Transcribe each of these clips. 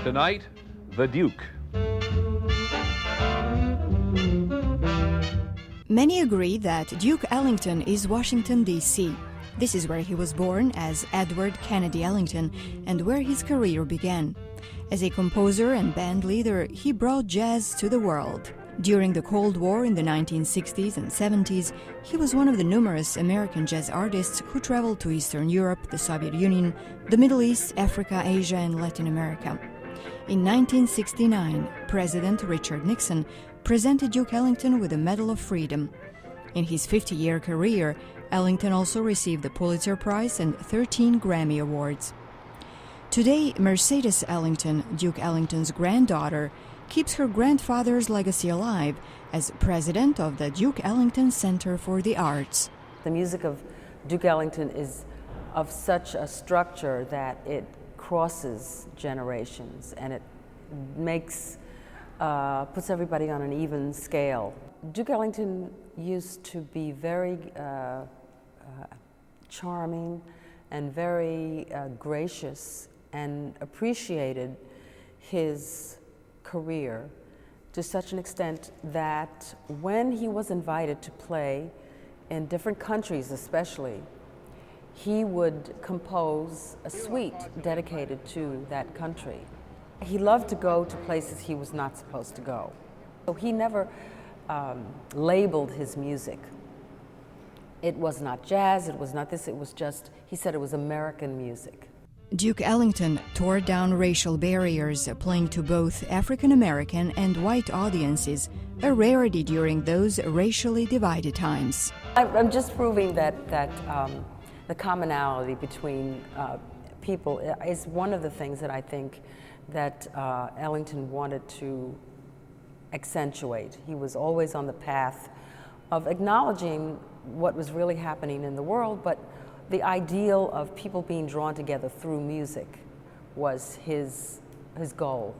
Tonight, the Duke. Many agree that Duke Ellington is Washington, D.C. This is where he was born as Edward Kennedy Ellington and where his career began. As a composer and band leader, he brought jazz to the world. During the Cold War in the 1960s and 70s, he was one of the numerous American jazz artists who traveled to Eastern Europe, the Soviet Union, the Middle East, Africa, Asia, and Latin America. In 1969, President Richard Nixon presented Duke Ellington with the Medal of Freedom. In his 50-year career, Ellington also received the Pulitzer Prize and 13 Grammy Awards. Today, Mercedes Ellington, Duke Ellington's granddaughter, keeps her grandfather's legacy alive as president of the Duke Ellington Center for the Arts. The music of Duke Ellington is of such a structure that it crosses generations, and it puts everybody on an even scale. Duke Ellington used to be very charming and very gracious, and appreciated his career to such an extent that when he was invited to play in different countries especially, he would compose a suite dedicated to that country. He loved to go to places he was not supposed to go. So he never labeled his music. It was not jazz, it was not this, it was just, he said it was American music. Duke Ellington tore down racial barriers, playing to both African American and white audiences, a rarity during those racially divided times. I'm just proving that the commonality between people is one of the things that I think that Ellington wanted to accentuate. He was always on the path of acknowledging what was really happening in the world, but the ideal of people being drawn together through music was his goal.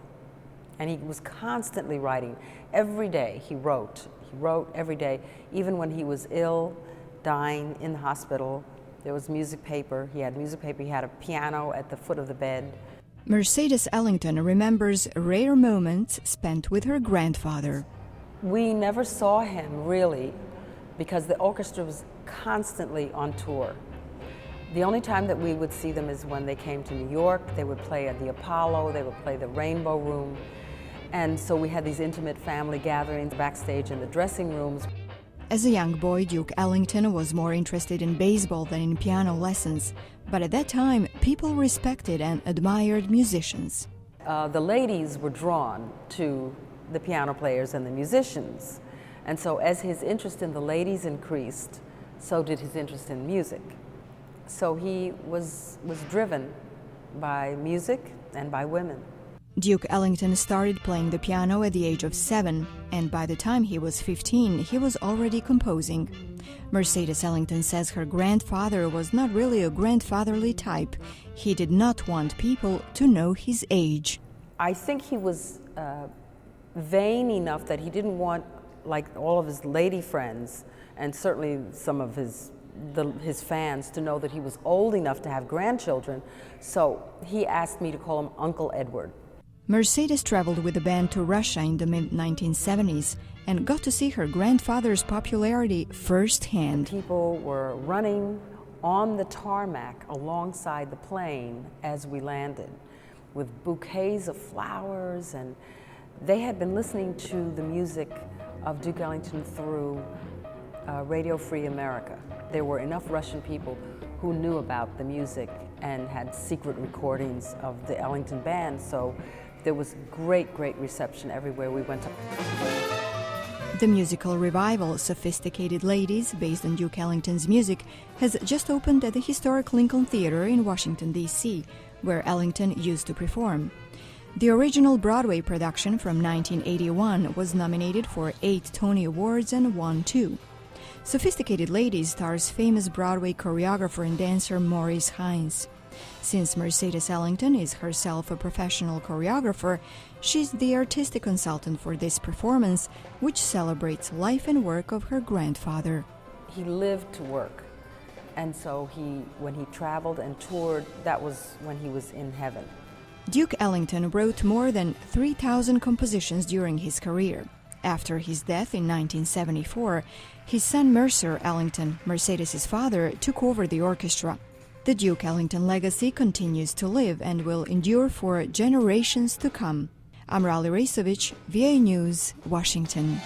And he was constantly writing. Every day he wrote. He wrote every day. Even when he was ill, dying in the hospital, there was music paper. He had music paper. He had a piano at the foot of the bed. Mercedes Ellington remembers rare moments spent with her grandfather. We never saw him really because the orchestra was constantly on tour. The only time that we would see them is when they came to New York. They would play at the Apollo, they would play the Rainbow Room. And so we had these intimate family gatherings backstage in the dressing rooms. As a young boy, Duke Ellington was more interested in baseball than in piano lessons. But at that time, people respected and admired musicians. The ladies were drawn to the piano players and the musicians. And so as his interest in the ladies increased, so did his interest in music. So he was driven by music and by women. Duke Ellington started playing the piano at the age of 7, and by the time he was 15, he was already composing. Mercedes Ellington says her grandfather was not really a grandfatherly type. He did not want people to know his age. I think he was vain enough that he didn't want, like all of his lady friends, and certainly some of his fans, to know that he was old enough to have grandchildren, so he asked me to call him Uncle Edward. Mercedes traveled with the band to Russia in the mid-1970s and got to see her grandfather's popularity firsthand. People were running on the tarmac alongside the plane as we landed with bouquets of flowers, and they had been listening to the music of Duke Ellington through Radio Free America. There were enough Russian people who knew about the music and had secret recordings of the Ellington band, so there was great reception everywhere we went. The musical revival, Sophisticated Ladies, based on Duke Ellington's music, has just opened at the historic Lincoln Theatre in Washington, D.C., where Ellington used to perform. The original Broadway production from 1981 was nominated for 8 Tony Awards and won 2. Sophisticated Ladies stars famous Broadway choreographer and dancer Maurice Hines. Since Mercedes Ellington is herself a professional choreographer, she's the artistic consultant for this performance, which celebrates life and work of her grandfather. He lived to work, and so when he traveled and toured, that was when he was in heaven. Duke Ellington wrote more than 3,000 compositions during his career. After his death in 1974, his son Mercer Ellington, Mercedes's father, took over the orchestra. The Duke Ellington legacy continues to live and will endure for generations to come. I'm Rali Racevich, VA News, Washington.